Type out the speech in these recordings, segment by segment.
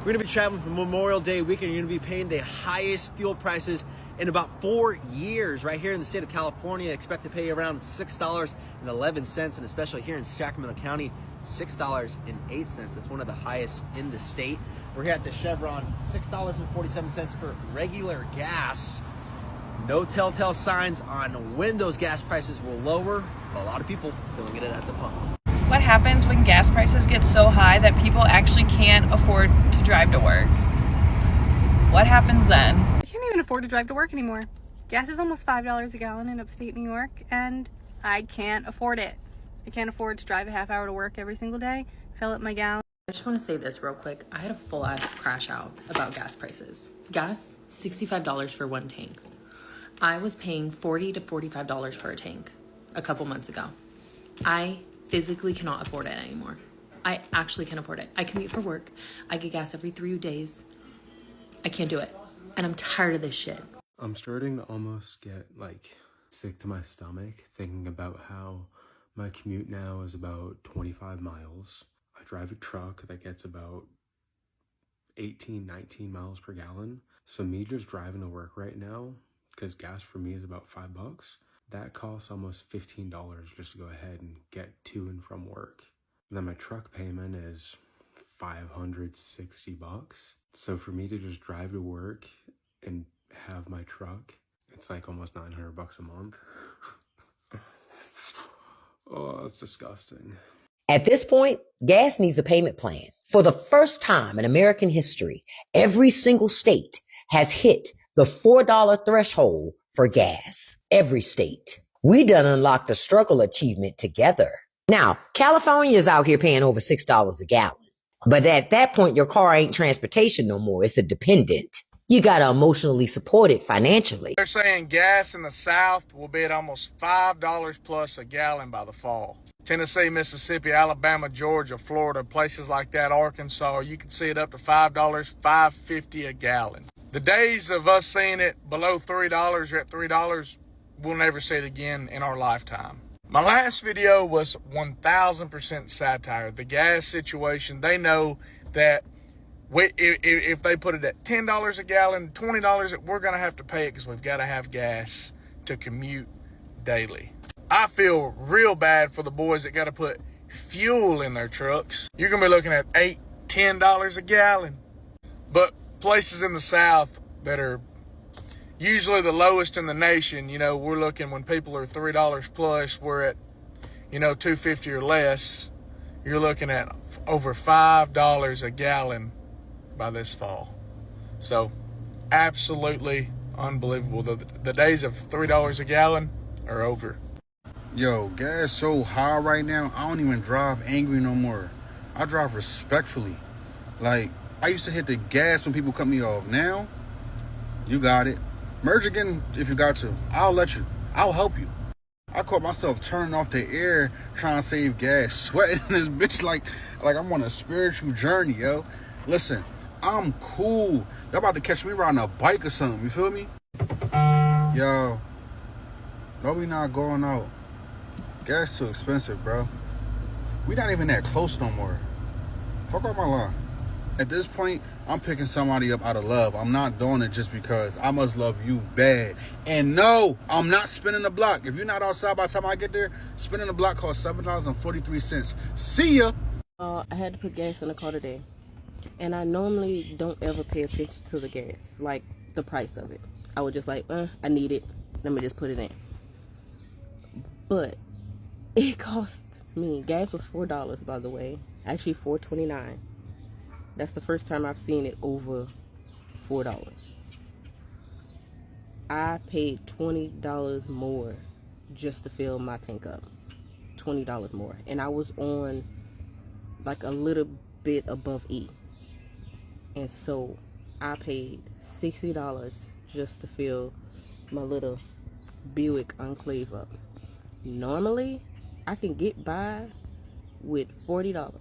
We're gonna be traveling for Memorial Day weekend. You're gonna be paying the highest fuel prices in about 4 years. Right here in the state of California, expect to pay around $6.11, and especially here in Sacramento County, $6.08. That's one of the highest in the state. We're here at the Chevron, $6.47 for regular gas. No telltale signs on when those gas prices will lower, but a lot of people feeling it at the pump. What happens when gas prices get so high that people actually can't afford to drive to work? What happens then? I can't even afford to drive to work anymore. Gas is almost $5 a gallon in upstate New York, and I can't afford it. I can't afford to drive a half hour to work every single day, fill up my gallon. I just want to say this real quick. I had a full ass crash out about gas prices. Gas, $65 for one tank. I was paying $40 to $45 for a tank a couple months ago. I physically cannot afford it anymore. I actually can't afford it. I commute for work. I get gas every 3 days. I can't do it. And I'm tired of this shit. I'm starting to almost get sick to my stomach thinking about how my commute now is about 25 miles. I drive a truck that gets about 18, 19 miles per gallon. So me just driving to work right now, because gas for me is about $5, that costs almost $15 just to go ahead and get to and from work. And then my truck payment is $560. So for me to just drive to work and have my truck, it's like almost $900 a month. Oh, that's disgusting. At this point, gas needs a payment plan. For the first time in American history, every single state has hit the $4 threshold for gas. Every state. We done unlocked the struggle achievement together. Now, California is out here paying over $6 a gallon. But at that point, your car ain't transportation no more. It's a dependent. You gotta emotionally support it financially. They're saying gas in the South will be at almost $5 plus a gallon by the fall. Tennessee, Mississippi, Alabama, Georgia, Florida, places like that, Arkansas, you can see it up to $5, $5.50 a gallon. The days of us seeing it below $3 or at $3, we'll never see it again in our lifetime. My last video was 1000% satire. The gas situation, they know that if they put it at $10 a gallon, $20, we're going to have to pay it because we've got to have gas to commute daily. I feel real bad for the boys that got to put fuel in their trucks. You're going to be looking at $8, $10 a gallon. But places in the South that are usually the lowest in the nation, we're looking when people are $3 plus, we're at, $2.50 or less. You're looking at over $5 a gallon by this fall. So absolutely unbelievable. The days of $3 a gallon are over. Yo, gas so high right now, I don't even drive angry no more. I drive respectfully. I used to hit the gas when people cut me off. Now, you got it. Merge again if you got to. I'll let you. I'll help you. I caught myself turning off the air trying to save gas, sweating in this bitch like I'm on a spiritual journey, yo. Listen, I'm cool. Y'all about to catch me riding a bike or something, you feel me? Yo, no, we not going out. Gas too expensive, bro. We not even that close no more. Fuck off my line. At this point, I'm picking somebody up out of love. I'm not doing it just because I must love you bad. And no, I'm not spinning the block. If you're not outside by the time I get there, spinning the block costs $7.43. See ya. I had to put gas in the car today. And I normally don't ever pay attention to the gas, like the price of it. I would just I need it. Let me just put it in. But it cost me, gas was $4, by the way. Actually, $4.29. That's the first time I've seen it over $4. I paid $20 more just to fill my tank up. $20 more. And I was on a little bit above E. And so I paid $60 just to fill my little Buick Enclave up. Normally, I can get by with $40.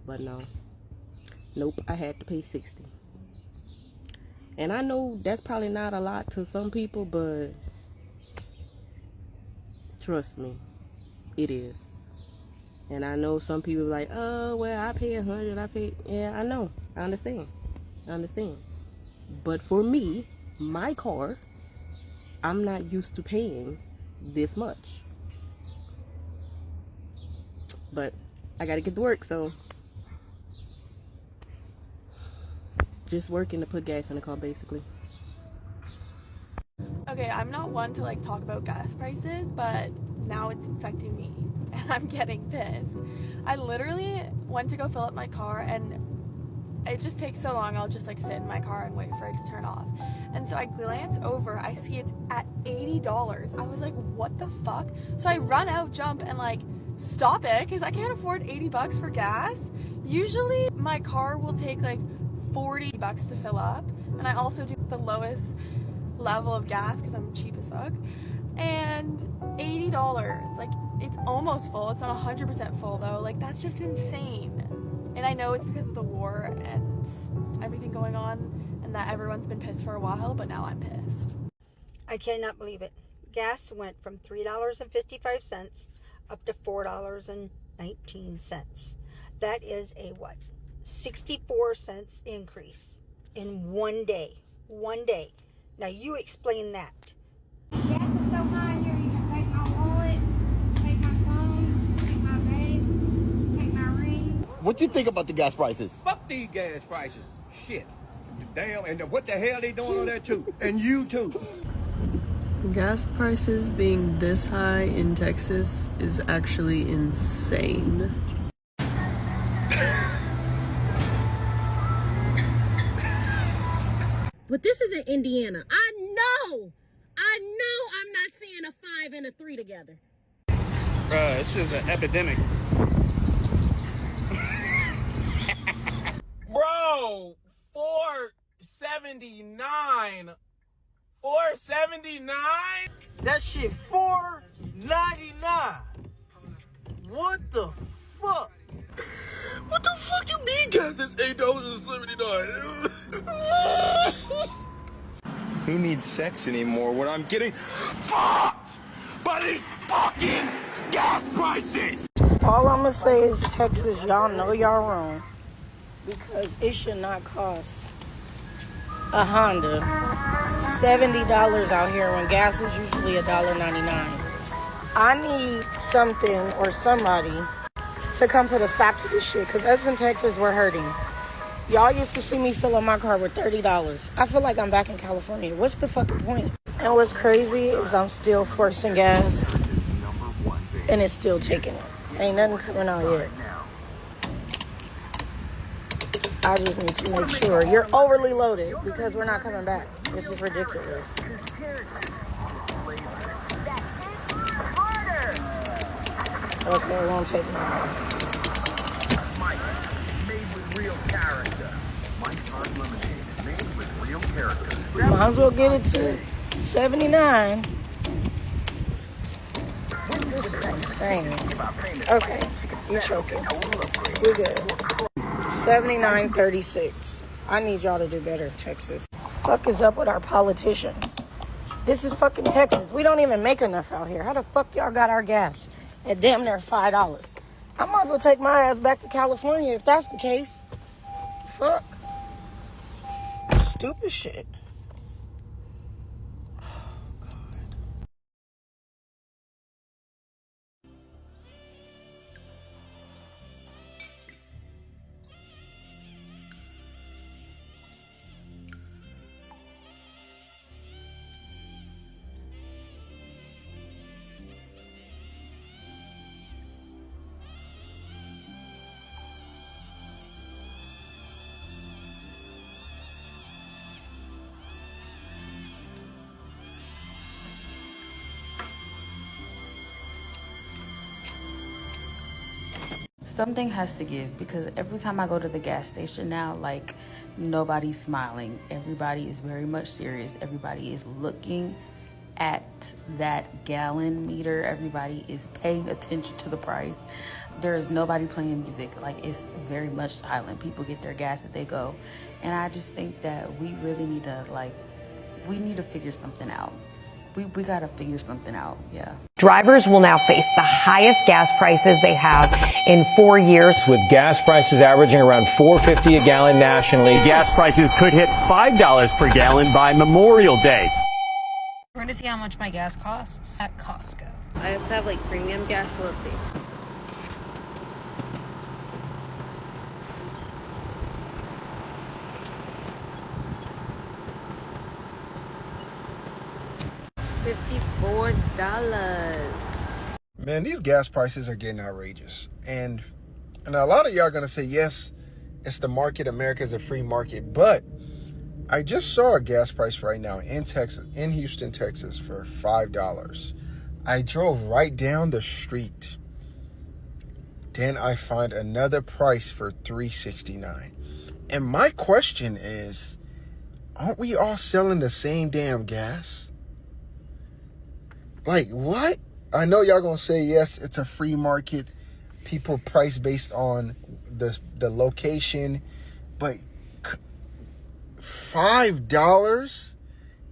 But no. Nope, I had to pay $60. And I know that's probably not a lot to some people, but trust me, it is. And I know some people are like, oh, well, I pay $100, yeah, I know. I understand. But for me, my car, I'm not used to paying this much. But I gotta get to work, so just working to put gas in the car, basically. Okay, I'm not one to like talk about gas prices, but now it's affecting me and I'm getting pissed. I literally went to go fill up my car and it just takes so long. I'll just like sit in my car and wait for it to turn off. And so I glance over, I see it's at $80. I was like, what the fuck? So I run out, jump, and like stop it because I can't afford $80 for gas. Usually my car will take like $40 to fill up, and I also do the lowest level of gas because I'm cheap as fuck. And $80, like it's almost full. It's not 100% full though. Like that's just insane. And I know it's because of the war and everything going on and that everyone's been pissed for a while, but now I'm pissed. I cannot believe it. Gas went from $3.55 up to $4.19. That is a 64 cents increase in one day. One day. Now you explain that. Gas is so high here, you can take my wallet, take my phone, take my vape, take my ring. What do you think about the gas prices? Fuck these gas prices. Shit. Damn, and what the hell they doing on there too? And you too. Gas prices being this high in Texas is actually insane. But this isn't Indiana. I know I'm not seeing a 5 and a 3 together. This is an epidemic. Bro, $4.79. $4.79? That shit $4.99. What the fuck? What the fuck you mean gas is $8.79? Who needs sex anymore when I'm getting fucked by these fucking gas prices? All I'm gonna say is Texas, y'all know y'all wrong. Because it should not cost a Honda $70 out here when gas is usually $1.99. I need something or somebody to come put a stop to this shit, because us in Texas, we're hurting. Y'all used to see me fill up my car with $30. I feel like I'm back in California. What's the fucking point? And what's crazy is I'm still forcing gas, and it's still taking it. Ain't nothing coming out yet. I just need to make sure you're overly loaded, because we're not coming back. This is ridiculous. Okay, it won't take long. Mike, made with real character. Mike's Hard Lemonade, made with real character. Might as well get it to 79. This is insane. Okay, you choking. We're good. 79.36. I need y'all to do better, Texas. Fuck is up with our politicians? This is fucking Texas. We don't even make enough out here. How the fuck y'all got our gas at damn near $5? I might as well take my ass back to California if that's the case. Fuck. Stupid shit. Something has to give, because every time I go to the gas station now, like, nobody's smiling. Everybody is very much serious. Everybody is looking at that gallon meter. Everybody is paying attention to the price. There's nobody playing music. Like, it's very much silent. People get their gas as they go. And I just think that we really need to, we need to figure something out. we got to figure something out. Yeah. Drivers will now face the highest gas prices they have in 4 years. With gas prices averaging around $4.50 a gallon nationally, gas prices could hit $5 per gallon by Memorial Day. We're going to see how much my gas costs at Costco. I have to have like premium gas, so let's see. $54. Man, these gas prices are getting outrageous. And a lot of y'all are going to say, yes, it's the market. America's a free market. But I just saw a gas price right now in Texas, in Houston, Texas, for $5. I drove right down the street. Then I find another price for $3.69. And my question is, aren't we all selling the same damn gas? Like, what? I know y'all gonna say, yes, it's a free market. People price based on the location. But $5?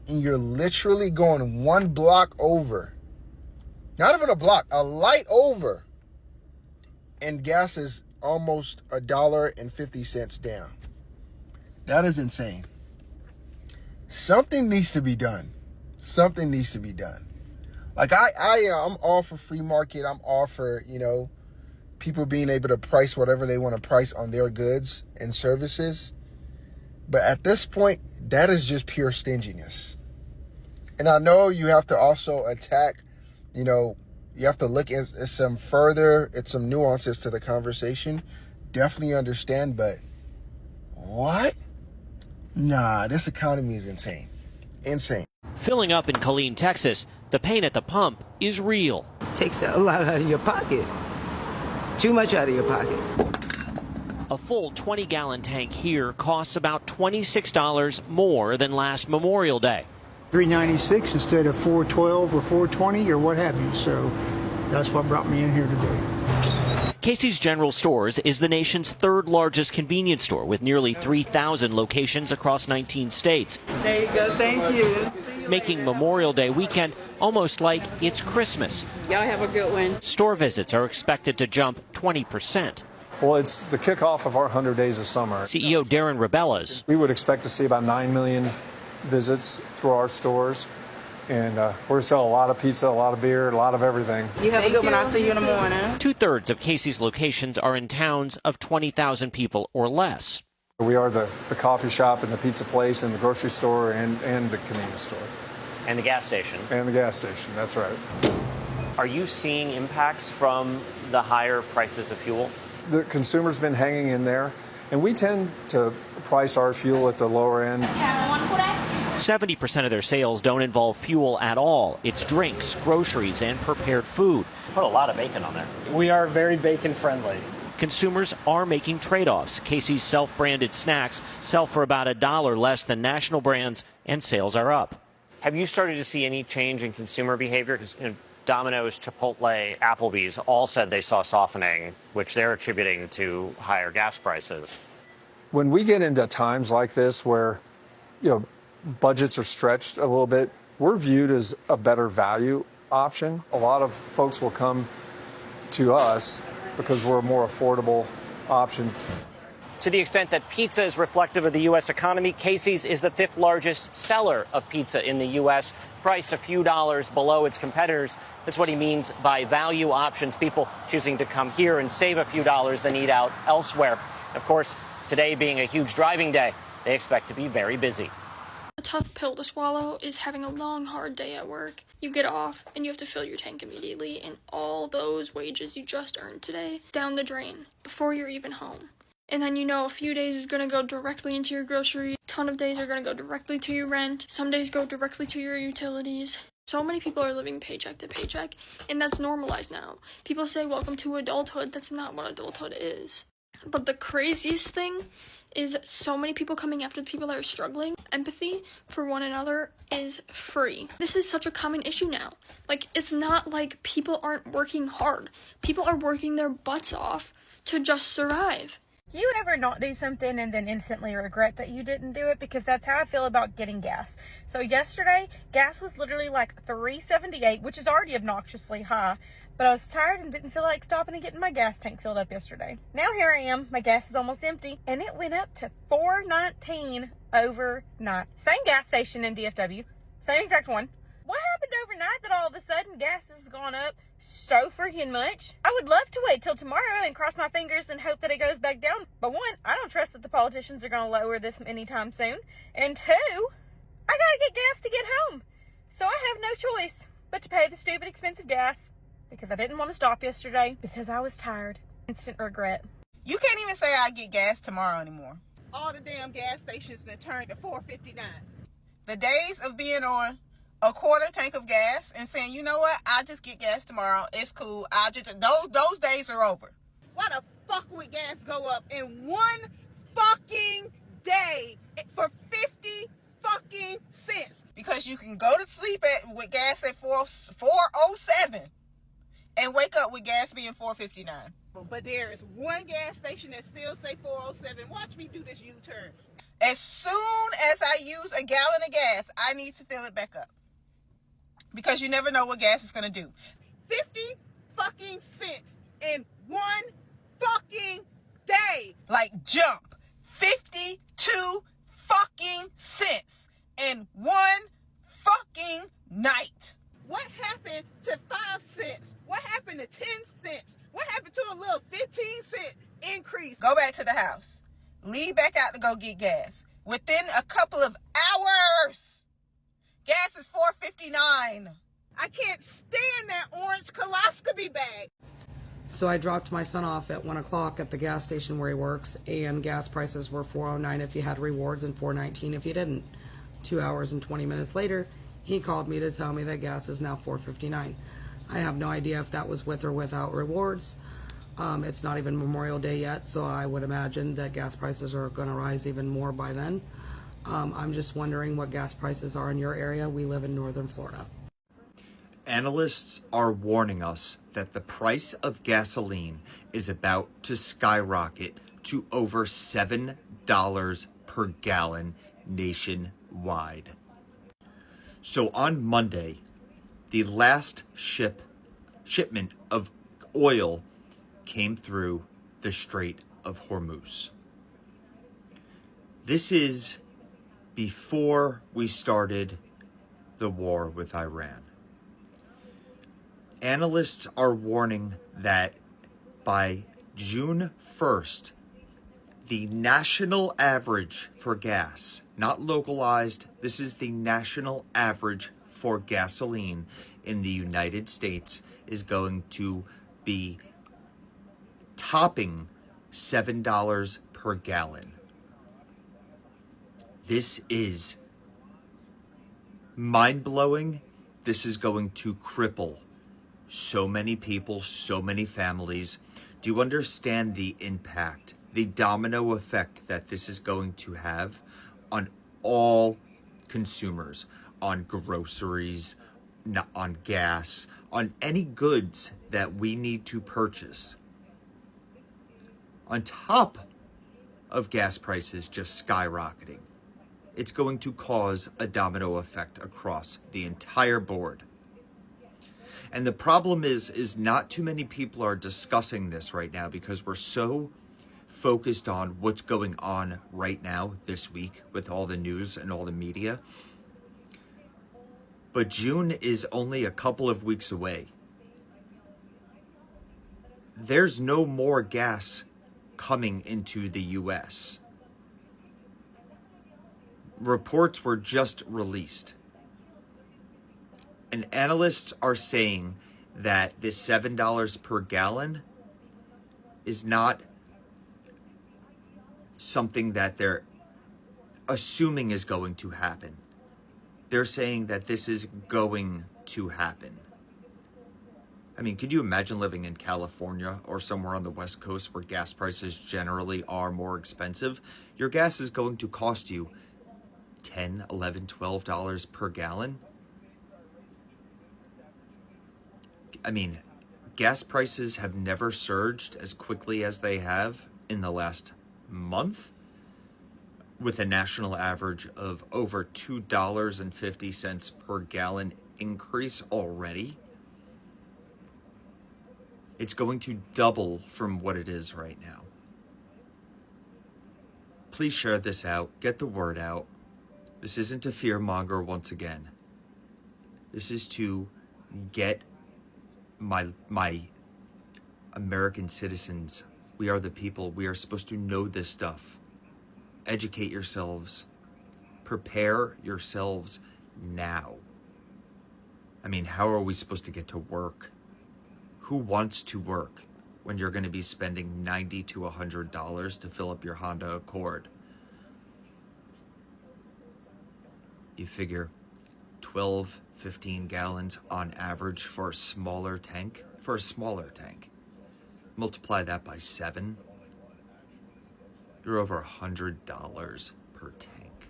And you're literally going one block over. Not even a block, a light over. And gas is almost $1.50 down. That is insane. Something needs to be done. Something needs to be done. Like I'm all for free market. I'm all for, people being able to price whatever they want to price on their goods and services. But at this point, that is just pure stinginess. And I know you have to also attack, you have to look at some nuances to the conversation. Definitely understand, but what? Nah, this economy is insane. Insane. Filling up in Killeen, Texas, the pain at the pump is real. Takes a lot out of your pocket. Too much out of your pocket. A full 20-gallon tank here costs about $26 more than last Memorial Day. $3.96 instead of $4.12 or $4.20 or what have you. So that's what brought me in here today. Casey's General Stores is the nation's third largest convenience store with nearly 3,000 locations across 19 states. There you go. Thank you. Making Memorial Day weekend almost like it's Christmas. Y'all have a good one. Store visits are expected to jump 20%. Well, it's the kickoff of our 100 Days of Summer. CEO Darren Rebellas. We would expect to see about 9 million visits through our stores. And we're selling a lot of pizza, a lot of beer, a lot of everything. You have a good one. I'll see you in the morning. 2/3 of Casey's locations are in towns of 20,000 people or less. We are the coffee shop and the pizza place and the grocery store and the convenience store. And the gas station. And the gas station, that's right. Are you seeing impacts from the higher prices of fuel? The consumer's been hanging in there, and we tend to price our fuel at the lower end. 70% of their sales don't involve fuel at all. It's drinks, groceries, and prepared food. Put a lot of bacon on there. We are very bacon friendly. Consumers are making trade-offs. Casey's self-branded snacks sell for about $1 less than national brands, and sales are up. Have you started to see any change in consumer behavior? Because Domino's, Chipotle, Applebee's all said they saw softening, which they're attributing to higher gas prices. When we get into times like this where, budgets are stretched a little bit, we're viewed as a better value option. A lot of folks will come to us because we're a more affordable option. To the extent that pizza is reflective of the U.S. economy, Casey's is the 5th largest seller of pizza in the U.S., priced a few dollars below its competitors. That's what he means by value options, people choosing to come here and save a few dollars than eat out elsewhere. Of course, today being a huge driving day, they expect to be very busy. A tough pill to swallow is having a long, hard day at work. You get off and you have to fill your tank immediately, and all those wages you just earned today down the drain before you're even home. And then a few days is going to go directly into your grocery. A ton of days are going to go directly to your rent. Some days go directly to your utilities. So many people are living paycheck to paycheck, and that's normalized now. People say, welcome to adulthood. That's not what adulthood is. But the craziest thing is so many people coming after the people that are struggling. Empathy for one another is free. This is such a common issue now. It's not like people aren't working hard. People are working their butts off to just survive. You ever not do something and then instantly regret that you didn't do it? Because that's how I feel about getting gas. So yesterday, gas was literally like $3.78, which is already obnoxiously high. But I was tired and didn't feel like stopping and getting my gas tank filled up yesterday. Now here I am. My gas is almost empty. And it went up to $4.19 overnight. Same gas station in DFW. Same exact one. What happened overnight that all of a sudden gas has gone up so freaking much? I would love to wait till tomorrow and cross my fingers and hope that it goes back down. But one, I don't trust that the politicians are going to lower this anytime soon. And two, I gotta get gas to get home. So I have no choice but to pay the stupid expensive gas because I didn't want to stop yesterday because I was tired. Instant regret. You can't even say I get gas tomorrow anymore. All the damn gas stations that turned to $4.59. The days of being on a quarter tank of gas and saying, you know what, I'll just get gas tomorrow. It's cool. Those days are over. Why the fuck would gas go up in one fucking day for 50 fucking cents? Because you can go to sleep with gas at 407 and wake up with gas being $4.59. But there is one gas station that still say 407. Watch me do this U-turn. As soon as I use a gallon of gas, I need to fill it back up. Because you never know what gas is going to do. 50 fucking cents in one fucking day. Like jump. 52 fucking cents in one fucking night. What happened to 5 cents? What happened to 10 cents? What happened to a little 15-cent increase? Go back to the house. Leave back out to go get gas. Within a couple of hours, gas is $4.59. I can't stand that orange coloscopy bag. So I dropped my son off at 1 o'clock at the gas station where he works, and gas prices were $4.09 if you had rewards and $4.19 if you didn't. 2 hours and 20 minutes later, he called me to tell me that gas is now $4.59. I have no idea if that was with or without rewards. It's not even Memorial Day yet, so I would imagine that gas prices are going to rise even more by then. I'm just wondering what gas prices are in your area. We live in northern Florida. Analysts are warning us that the price of gasoline is about to skyrocket to over $7 per gallon nationwide. So on Monday, the last shipment of oil came through the Strait of Hormuz. This is before we started the war with Iran. Analysts are warning that by June 1st, the national average for gas, not localized, this is the national average for gasoline in the United States, is going to be topping $7 per gallon. This is mind-blowing. This is going to cripple so many people, so many families. Do you understand the impact, the domino effect that this is going to have on all consumers, on groceries, on gas, on any goods that we need to purchase? On top of gas prices just skyrocketing, it's going to cause a domino effect across the entire board. And the problem is not too many people are discussing this right now because we're so focused on what's going on right now this week with all the news and all the media. But June is only a couple of weeks away. There's no more gas coming into the U.S. Reports were just released. And analysts are saying that this $7 per gallon is not something that they're assuming is going to happen. They're saying that this is going to happen. I mean, could you imagine living in California or somewhere on the West Coast where gas prices generally are more expensive? Your gas is going to cost you $10, $11, $12 per gallon. I mean, gas prices have never surged as quickly as they have in the last month with a national average of over $2.50 per gallon increase already. It's going to double from what it is right now. Please share this out. Get the word out. This isn't to fearmonger once again. This is to get my American citizens. We are the people. We are supposed to know this stuff. Educate yourselves. Prepare yourselves now. I mean, how are we supposed to get to work? Who wants to work when you're going to be spending $90 to $100 to fill up your Honda Accord? You figure 12, 15 gallons on average for a smaller tank. Multiply that by 7. You're over $100 per tank.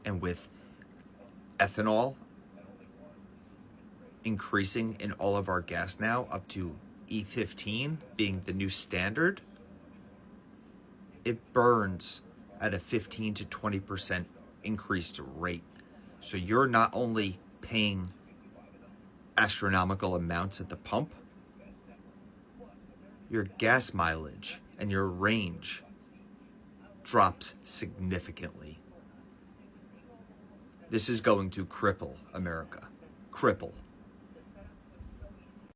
And with ethanol increasing in all of our gas now up to E15 being the new standard, it burns at a 15 to 20% increased rate. So you're not only paying astronomical amounts at the pump, your gas mileage and your range drops significantly. This is going to cripple America. Cripple.